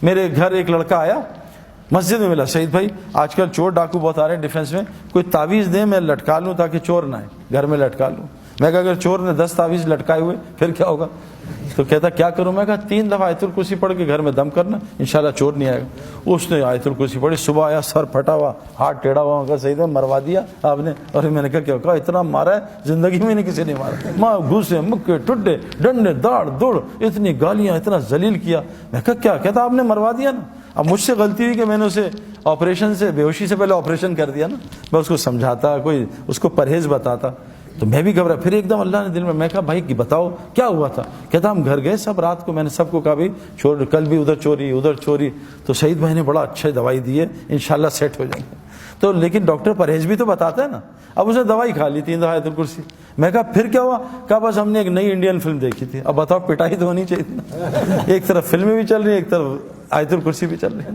میرے گھر ایک لڑکا آیا, مسجد میں ملا, شہید بھائی آج کل چور ڈاکو بہت آ رہے ہیں ڈیفینس میں, کوئی تعویذ دیں میں لٹکا لوں تاکہ چور نہ آئے, گھر میں لٹکا لوں. میں کہا اگر چور نے 10 تعویذ لٹکائے ہوئے پھر کیا ہوگا؟ تو کہتا کیا کروں؟ میں کہا 3 دفعہ آیت الکرسی پڑھ کے گھر میں دم کرنا, انشاءاللہ چور نہیں آئے گا. اس نے آیت الکرسی پڑھی, صبح آیا سر پھٹا ہوا, ہاتھ ٹیڑھا ہوا, کہا سید میں مروا دیا آپ نے. اور میں نے کہا کیا کہا اتنا مارا ہے زندگی میں نہیں کسی نے مارا, ماں گھوسے مکے ٹڈے ڈنڈے داڑ دوڑ, اتنی گالیاں, اتنا ذلیل کیا. میں کہا کیا؟ کہتا آپ نے مروا دیا نا. اب مجھ سے غلطی ہوئی کہ میں نے اسے آپریشن سے, بے ہوشی سے پہلے آپریشن کر دیا نا. میں اس کو سمجھاتا, کوئی اس کو پرہیز بتاتا, تو میں بھی گھبرا. پھر ایک دم اللہ نے دل میں کہا بھائی بتاؤ کیا ہوا تھا؟ کہتا ہم گھر گئے سب رات کو, میں نے سب کو کہا بھائی کل بھی ادھر چوری ادھر چوری. تو شہید بھائی نے بڑا اچھا دوائی دی ہے, انشاءاللہ سیٹ ہو جائیں گے. تو لیکن ڈاکٹر پرہیز بھی تو بتاتا ہے نا. اب اس نے دوائی کھا لی 3 دفعہ آیت الکرسی. میں کہا پھر کیا ہوا؟ کہا بس ہم نے ایک نئی انڈین فلم دیکھی تھی. اب بتاؤ پٹائی تو ہونی چاہیے, ایک طرف فلمیں بھی چل رہی ہیں, ایک طرف آیت الکرسی بھی چل رہی ہے.